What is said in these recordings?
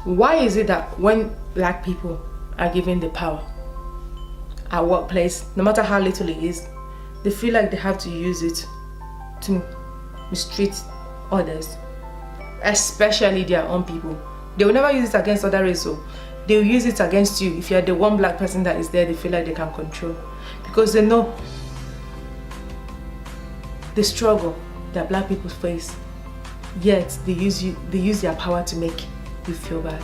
Why is it that when black people are given the power at workplace, no matter how little it is, they feel like they have to use it to mistreat others, especially their own people? They will never use it against other race, so they will use it against you. If you're the one black person that is there, they feel like they can control, because they know the struggle that black people face, yet they use their power to make you feel bad.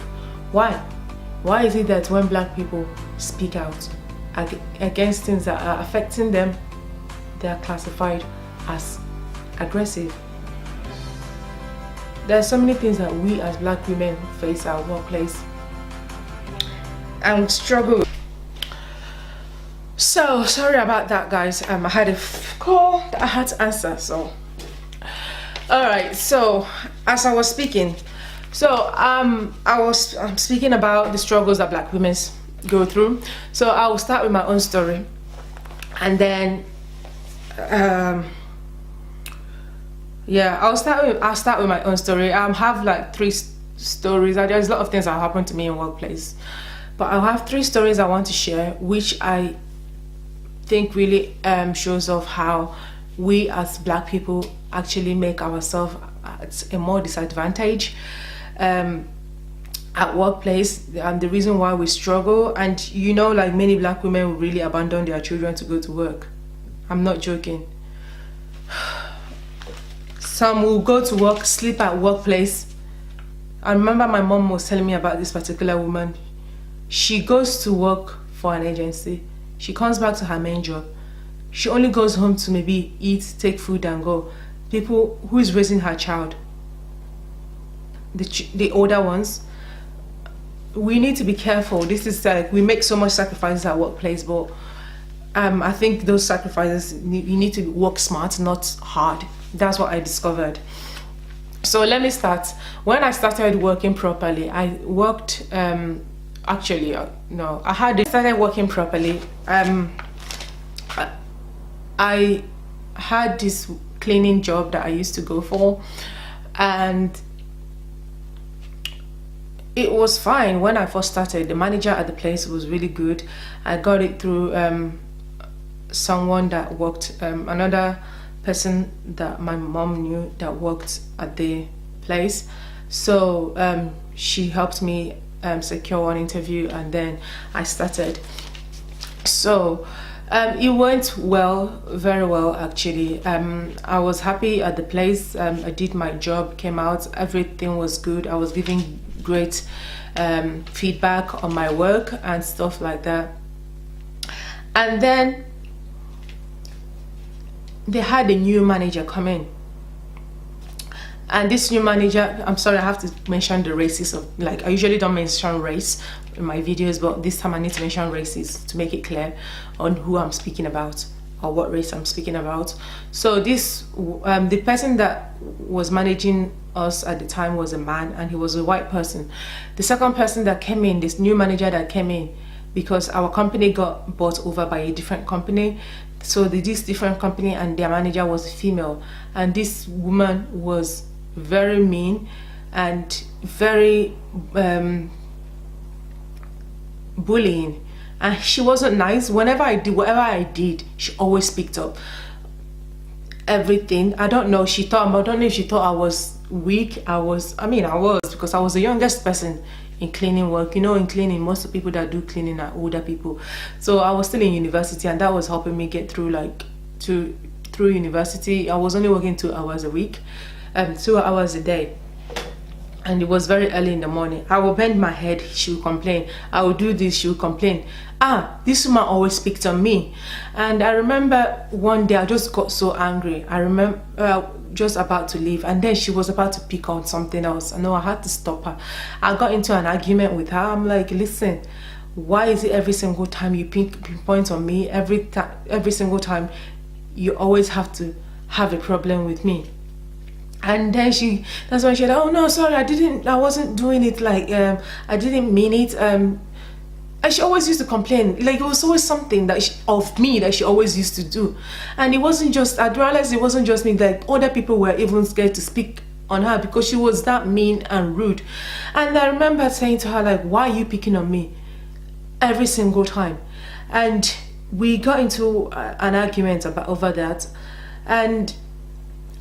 Why is it that when black people speak out against things that are affecting them, they are classified as aggressive? There are so many things that we as black women face at our workplace and struggle. So sorry about that, guys. I had a call that I had to answer. So all right, so as I was speaking, so I'm speaking about the struggles that black women go through. So I will start with my own story, and then yeah, I'll start with my own story. I have like 3 stories. There's a lot of things that happened to me in workplace, but I have 3 stories I want to share, which I think really shows off how we as black people actually make ourselves at a more disadvantage at workplace, and the reason why we struggle. And you know, like, many black women will really abandon their children to go to work. I'm not joking. Some will go to work, sleep at workplace. I remember my mom was telling me about this particular woman. She goes to work for an agency. She comes back to her main job. She only goes home to maybe eat, take food and go. People who is raising her child, the older ones, we need to be careful. This is like, we make so much sacrifices at workplace, but I think those sacrifices, you need to work smart, not hard. That's what I discovered. So let me start. When I started working properly, I worked started working properly. I had this cleaning job that I used to go for, and it was fine when I first started. The manager at the place was really good. I got it through someone that worked, another person that my mom knew that worked at the place. So she helped me secure an interview, and then I started. So it went well, very well actually. I was happy at the place. I did my job, came out, everything was good. I was giving great feedback on my work and stuff like that. And then they had a new manager come in, and this new manager, I'm sorry, I have to mention the races of, like, I usually don't mention race in my videos, but this time I need to mention races to make it clear on who I'm speaking about or what race I'm speaking about. So this the person that was managing us at the time was a man, and he was a white person. The second person that came in, this new manager that came in, because our company got bought over by a different company, so this different company, and their manager was a female, and this woman was very mean and very bullying, and she wasn't nice. Whenever I did whatever I did, she always picked up everything. I don't know if she thought I was weak. I was, because I was the youngest person in cleaning work. You know, in cleaning, most of the people that do cleaning are older people. So I was still in university, and that was helping me get through, through university. I was only working 2 hours a week, 2 hours a day. And it was very early in the morning. I would bend my head, she would complain. I would do this, she would complain. This woman always picked on me. And I remember one day I just got so angry. I remember just about to leave, and then she was about to pick on something else. I know I had to stop her. I got into an argument with her. I'm like, listen, why is it every single time you pinpoint on me? Every single time you always have to have a problem with me? And then that's when she said, oh no, sorry, I wasn't doing it, like I didn't mean it. And she always used to complain, like it was always something of me that she always used to do. And it wasn't just, I realized it wasn't just me, like other people were even scared to speak on her because she was that mean and rude. And I remember saying to her, like, why are you picking on me every single time? And we got into an argument over that. And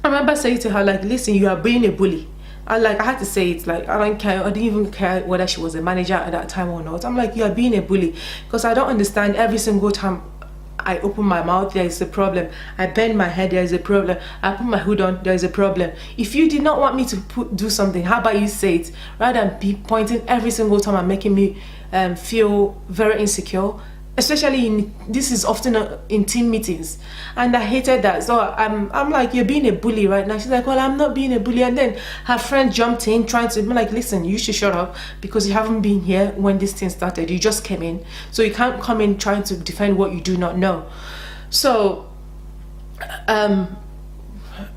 I remember saying to her, like, listen, you are being a bully. I had to say it, like, I don't care. I didn't even care whether she was a manager at that time or not. I'm like, you are being a bully, because I don't understand. Every single time I open my mouth, there is a problem. I bend my head, there is a problem. I put my hood on, there is a problem. If you did not want me to do something, how about you say it, rather than be pointing every single time and making me feel very insecure. Especially this is often in team meetings, and I hated that. So I'm like, you're being a bully right now. She's like, well, I'm not being a bully. And then her friend jumped in trying to be like, listen, you should shut up, because you haven't been here when this thing started. You just came in, so you can't come in trying to defend what you do not know. So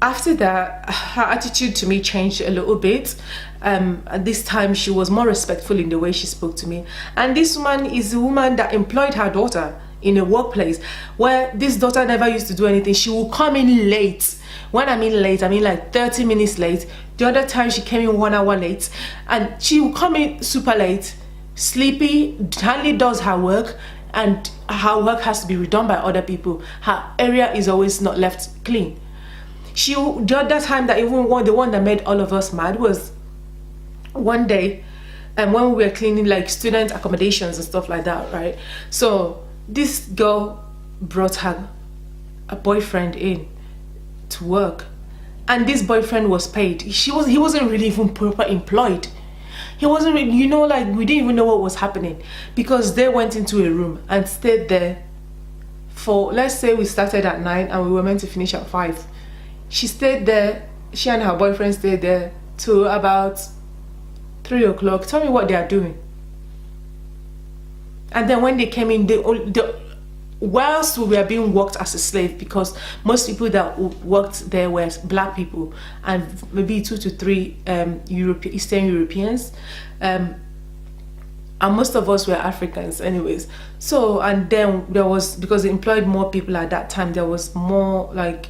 after that, her attitude to me changed a little bit. At this time, she was more respectful in the way she spoke to me. And this woman is a woman that employed her daughter in a workplace where this daughter never used to do anything. She will come in late. When I mean late, I mean like 30 minutes late. The other time she came in 1 hour late, and she will come in super late, sleepy, hardly does her work, and her work has to be redone by other people. Her area is always not left clean. The other time that even the one that made all of us mad was one day, and when we were cleaning like student accommodations and stuff like that, right? So this girl brought a boyfriend in to work, and this boyfriend was paid. He wasn't really even proper employed. He wasn't really, you know, like, we didn't even know what was happening, because they went into a room and stayed there for, let's say we started at 9 and we were meant to finish at 5. She stayed there, she and her boyfriend stayed there till about 3 o'clock. Tell me what they are doing. And then when they came in, whilst we were being worked as a slave, because most people that worked there were black people and maybe 2 to 3 Eastern Europeans, and most of us were Africans anyways. So, and then there was, because they employed more people at that time, there was more like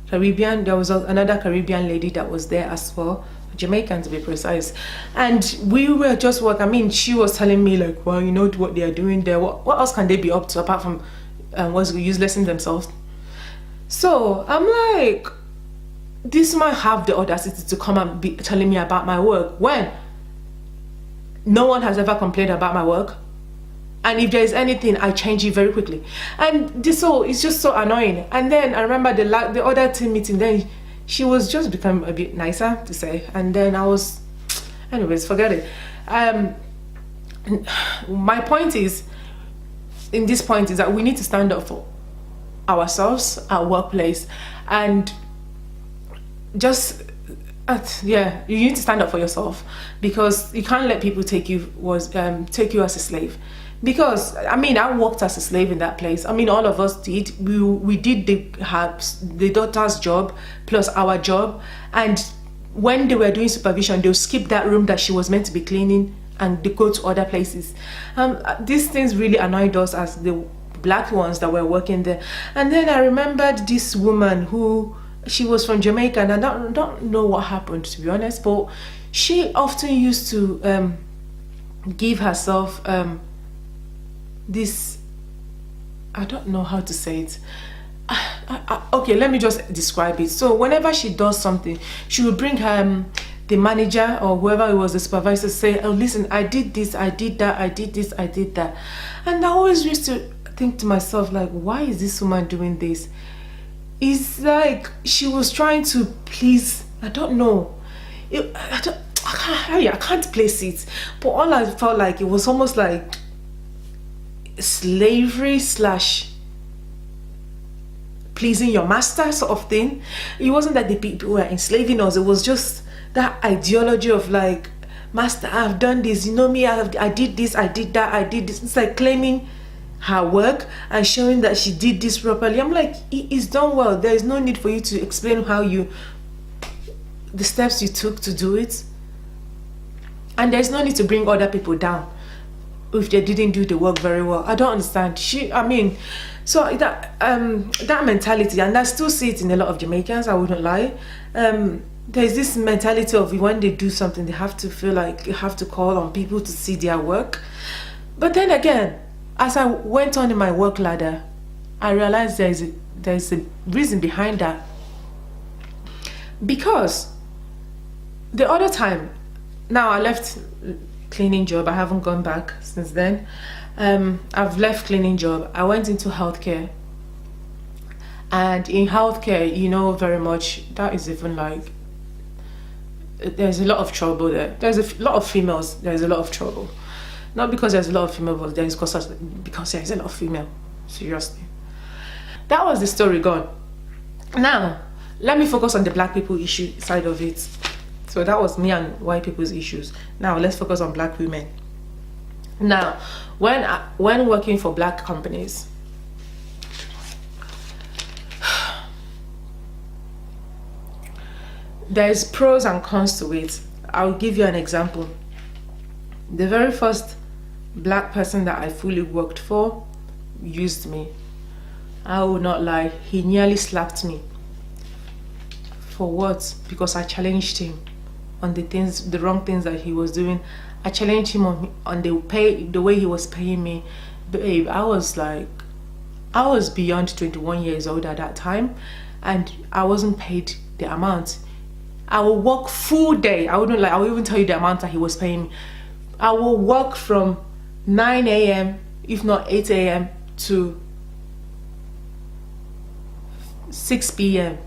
Caribbean. There was another Caribbean lady that was there as well, Jamaican to be precise. And we were just working. I mean, she was telling me like, well, you know what they are doing there, what else can they be up to apart from what's useless in themselves? So I'm like, this man have the audacity to come and be telling me about my work when no one has ever complained about my work. And if there is anything, I change it very quickly. And this it's just so annoying. And then I remember the other team meeting, then she was just become a bit nicer to say. And then I was, anyways, forget it. My point is, in this point, is that we need to stand up for ourselves, our workplace, and just you need to stand up for yourself, because you can't let people take you as a slave. Because I mean, I worked as a slave in that place. I mean, all of us did. We did the daughter's job plus our job, and when they were doing supervision, they'll skip that room that she was meant to be cleaning and they go to other places. These things really annoyed us as the black ones that were working there. And then I remembered this woman who, she was from Jamaica, and I don't know what happened, to be honest, but she often used to give herself this, I don't know how to say it. Okay, let me just describe it. So whenever she does something, she will bring the manager or whoever it was, the supervisor, say, oh listen, I did this, I did that, I did this, I did that. And I always used to think to myself, like, why is this woman doing this? It's like she was trying to please, I don't know. I can't place it, but all I felt like, it was almost like slavery slash pleasing your master sort of thing. It wasn't that the people were enslaving us, it was just that ideology of like, master, I've done this, you know me, I did this, I did that, I did this. It's like claiming her work and showing that she did this properly. I'm like, it's done well. There is no need for you to explain the steps you took to do it, and there's no need to bring other people down if they didn't do the work very well. I don't understand. So that mentality, and I still see it in a lot of Jamaicans, I wouldn't lie. there's this mentality of when they do something, they have to feel like they have to call on people to see their work. But then again, as I went on in my work ladder, I realized there's a reason behind that. Because the other time, now I left cleaning job, I haven't gone back since then. I've left cleaning job, I went into healthcare. And in healthcare, you know very much, that is even like, there's a lot of trouble there. There's a lot of females, there's a lot of trouble. Not because there's a lot of female, but because there's a lot of female. Seriously. That was the story gone. Now, let me focus on the black people issue side of it. So that was me and white people's issues. Now let's focus on black women. Now, when working for black companies, there's pros and cons to it. I'll give you an example. The very first black person that I fully worked for used me. I will not lie, he nearly slapped me. For what? Because I challenged him on the wrong things that he was doing. I challenged him on the way he was paying me. Babe, I was beyond 21 years old at that time, and I wasn't paid the amount. I will work full day. I will even tell you the amount that he was paying me. I will work from 9 a.m. if not 8 a.m. to 6 p.m.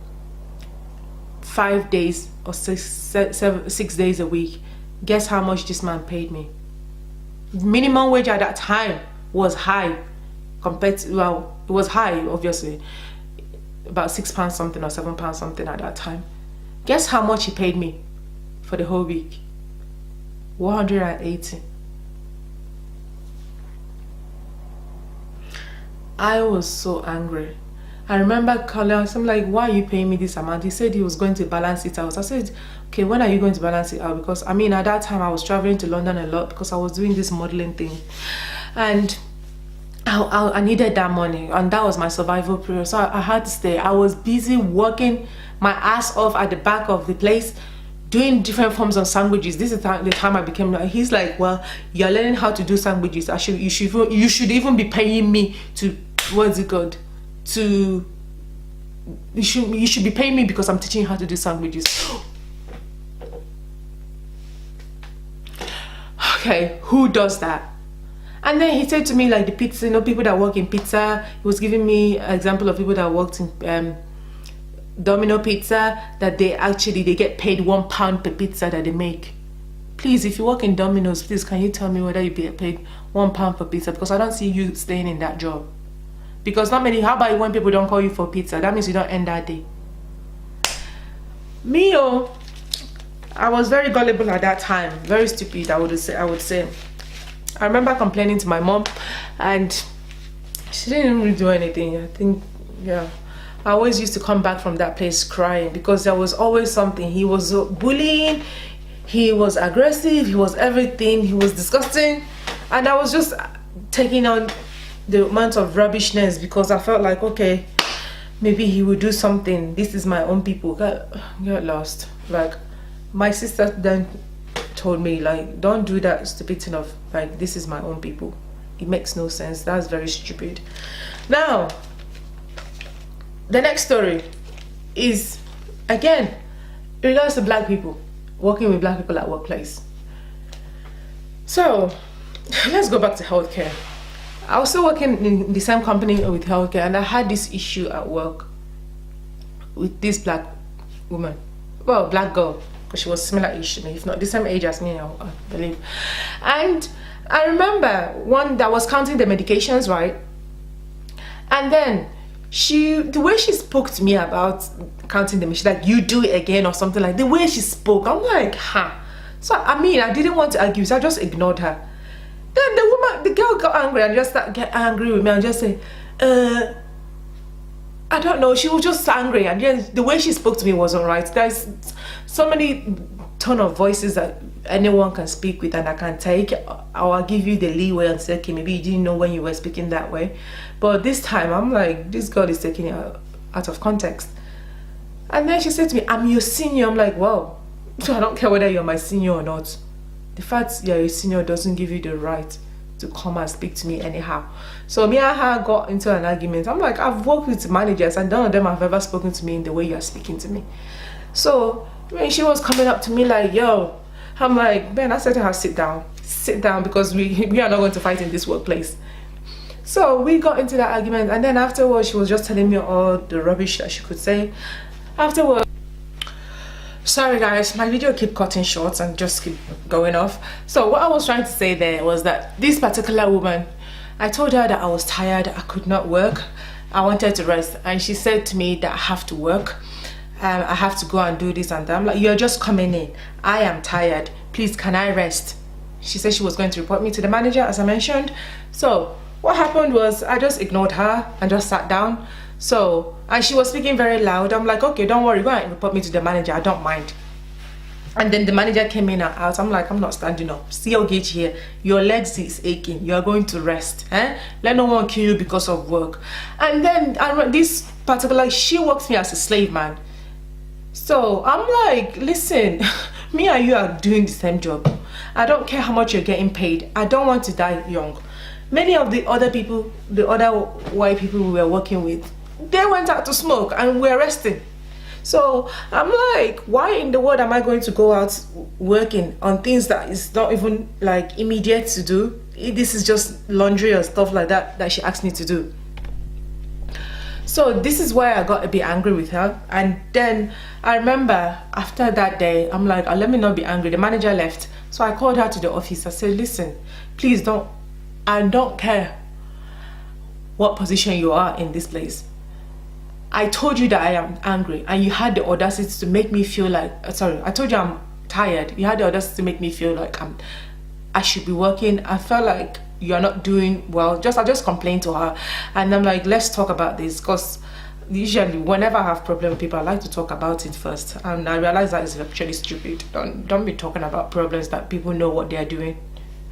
5 days or 6 days a week. Guess how much this man paid me? Minimum wage at that time was high compared to, well, it was high obviously, about £6 something or £7 something at that time. Guess how much he paid me for the whole week? 180. I was so angry. I remember calling, I'm like, why are you paying me this amount? He said he was going to balance it out. I said, okay, when are you going to balance it out? Because I mean, at that time I was traveling to London a lot because I was doing this modeling thing, and I needed that money, and that was my survival period. So I had to stay. I was busy working my ass off at the back of the place, doing different forms of sandwiches. This is the time I became like, he's like, well, you're learning how to do sandwiches. You should even be paying me to, what's it called? You should be paying me because I'm teaching you how to do sandwiches. Okay, who does that? And then he said to me, like, the pizza, you know, people that work in pizza. He was giving me an example of people that worked in Domino Pizza, that they get paid £1 per pizza that they make. Please, if you work in Domino's, please can you tell me whether you get paid £1 per pizza? Because I don't see you staying in that job. Because not many, how about when people don't call you for pizza? That means you don't end that day. Me, I was very gullible at that time, very stupid, I would say. I remember complaining to my mom, and she didn't really do anything. I think, yeah, I always used to come back from that place crying because there was always something. He was bullying, he was aggressive, he was everything, he was disgusting, and I was just taking on the amount of rubbishness because I felt like, okay, maybe he would do something. This is my own people. Get lost. Like, my sister then told me, like, don't do that stupid thing of, like, this is my own people. It makes no sense. That's very stupid. Now, the next story is, again, in regards to black people, working with black people at workplace. So, let's go back to healthcare. I was still working in the same company with healthcare, and I had this issue at work with this black woman. Well, black girl, because she was similar age to me, if not the same age as me, I believe. And I remember one that was counting the medications, right? And then the way she spoke to me about counting them, she's like, you do it again or something, like the way she spoke. I'm like, huh. So I mean, I didn't want to argue, so I just ignored her. Then the girl got angry and just started getting angry with me and just say, I don't know, she was just angry, and yeah, the way she spoke to me wasn't right. There's so many tone of voices that anyone can speak with and I can take, or I'll give you the leeway and say, okay, maybe you didn't know when you were speaking that way. But this time, I'm like, this girl is taking it out of context. And then she said to me, I'm your senior. I'm like, well, I don't care whether you're my senior or not. The fact you're a senior doesn't give you the right to come and speak to me anyhow. So me and her got into an argument. I'm like, I've worked with managers and none of them have ever spoken to me in the way you're speaking to me. So when she was coming up to me like, yo, I'm like, Ben, I said to her, sit down, because we are not going to fight in this workplace. So we got into that argument, and then afterwards she was just telling me all the rubbish that she could say. Afterwards, sorry guys, my video keep cutting short and just keep going off. So what I was trying to say there was that this particular woman, I told her that I was tired, I could not work, I wanted to rest, and she said to me that I have to work, I have to go and do this and that. I'm like, you're just coming in, I am tired, please can I rest? She said she was going to report me to the manager, as I mentioned. So what happened was I just ignored her and just sat down. So, and she was speaking very loud. I'm like, okay, don't worry, go and report me to the manager, I don't mind. And then the manager came in and out. I'm like, I'm not standing up. See your gauge here, your legs is aching, you're going to rest. Let no one kill you because of work. And then this particular, she works me as a slave, man. So I'm like, listen, me and you are doing the same job. I don't care how much you're getting paid. I don't want to die young. Many of the other people, the other white people we were working with, they went out to smoke and we're resting. So I'm like, why in the world am I going to go out working on things that is not even like immediate to do? This is just laundry or stuff like that she asked me to do. So this is why I got a bit angry with her. And then I remember after that day, I'm like, let me not be angry. The manager left. So I called her to the office. I said, listen, please I don't care what position you are in this place. I told you that I am angry and you had the audacity to make me feel like, I told you I'm tired. You had the audacity to make me feel like I should be working. I felt like you're not doing well. I just complained to her and I'm like, let's talk about this, because usually whenever I have problem with people, I like to talk about it first, and I realize that is actually stupid. Don't be talking about problems that people know what they're doing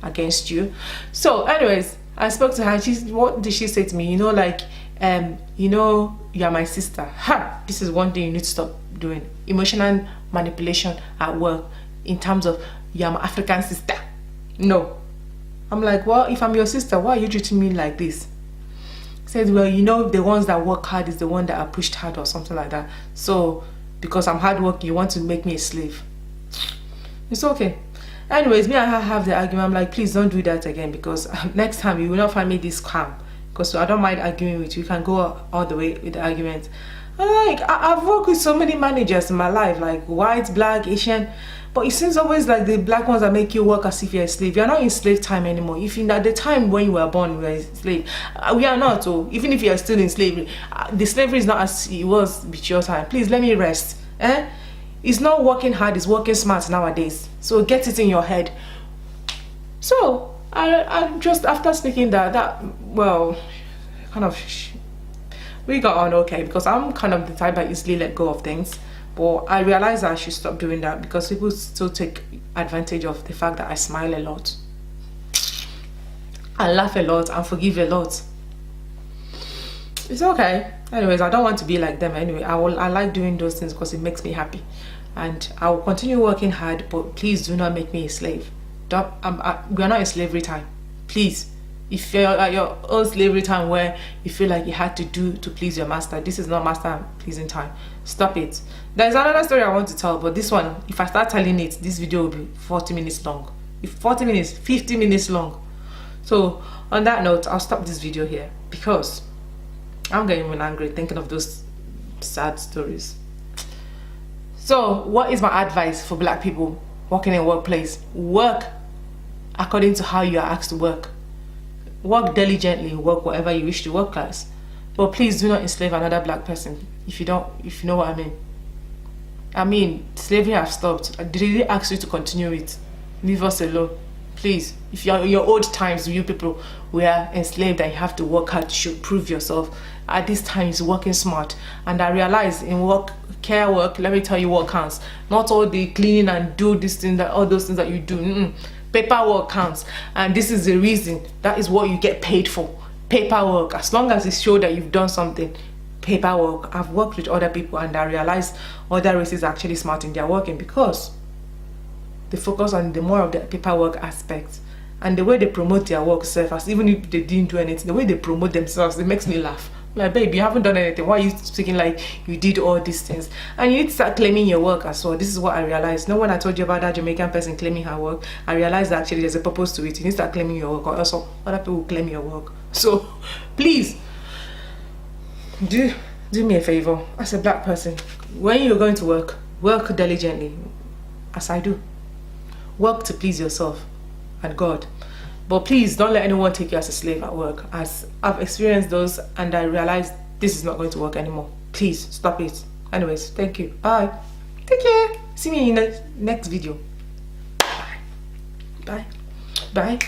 against you. So anyways, I spoke to her. What did she say to me? Like, you're my sister. This is one thing you need to stop doing. Emotional manipulation at work in terms of you're my African sister. No. I'm like, well, if I'm your sister, why are you treating me like this? Said, well, the ones that work hard is the one that are pushed hard or something like that. So because I'm hardworking, you want to make me a slave. It's okay. Anyways, me and her have the argument. I'm like, please don't do that again, because next time you will not find me this calm, because I don't mind arguing with you. You can go all the way with the argument. I've worked with so many managers in my life, like white, black, Asian, but it seems always like the black ones that make you work as if you're a slave. You're not in slave time anymore. If at the time when you were born, we were a slave. We are not. So even if you are still in slavery, the slavery is not as it was with your time. Please let me rest. It's not working hard, it's working smart nowadays. So get it in your head. So I just, after speaking we got on okay, because I'm kind of the type that easily let go of things. But I realized that I should stop doing that, because people still take advantage of the fact that I smile a lot, I laugh a lot, and forgive a lot. It's okay. Anyways, I don't want to be like them anyway. I like doing those things because it makes me happy, and I will continue working hard. But please do not make me a slave. We are not in slavery time. Please, if you're at your own slavery time where you feel like you had to do to please your master, this is not master pleasing time. Stop it. There's another story I want to tell, but this one, if I start telling it, this video will be 40 minutes long. If 40 minutes, 50 minutes long. So on that note, I'll stop this video here, because I'm getting even angry thinking of those sad stories. So what is my advice for black people working in a workplace? Work according to how you are asked to work. Work diligently, work whatever you wish to work as. But please do not enslave another black person, if you know what I mean. I mean, slavery has stopped. Did they ask you to continue it? Leave us alone. Please, if you're in your old times, you people were enslaved and you have to work hard to prove yourself. At this time, it's working smart. And I realize in care work, let me tell you what counts. Not all the cleaning and do this thing, all those things that you do. Paperwork counts. And this is the reason. That is what you get paid for. Paperwork. As long as it shows that you've done something, paperwork. I've worked with other people and I realized other races are actually smart in their working because they focus on the more of the paperwork aspect and the way they promote their work self, as even if they didn't do anything, the way they promote themselves, it makes me laugh. Like, babe, you haven't done anything. Why are you speaking like you did all these things? And you need to start claiming your work as well. This is what I realized. No, when I told you about that Jamaican person claiming her work, I realized that actually there's a purpose to it. You need to start claiming your work, or also other people will claim your work. So please do me a favor as a black person. When you're going to work diligently, as I do. Work to please yourself and God. But please don't let anyone take you as a slave at work, as I've experienced those and I realized this is not going to work anymore. Please stop it. Anyways, thank you. Bye. Take care. See me in the next video. Bye. Bye. Bye.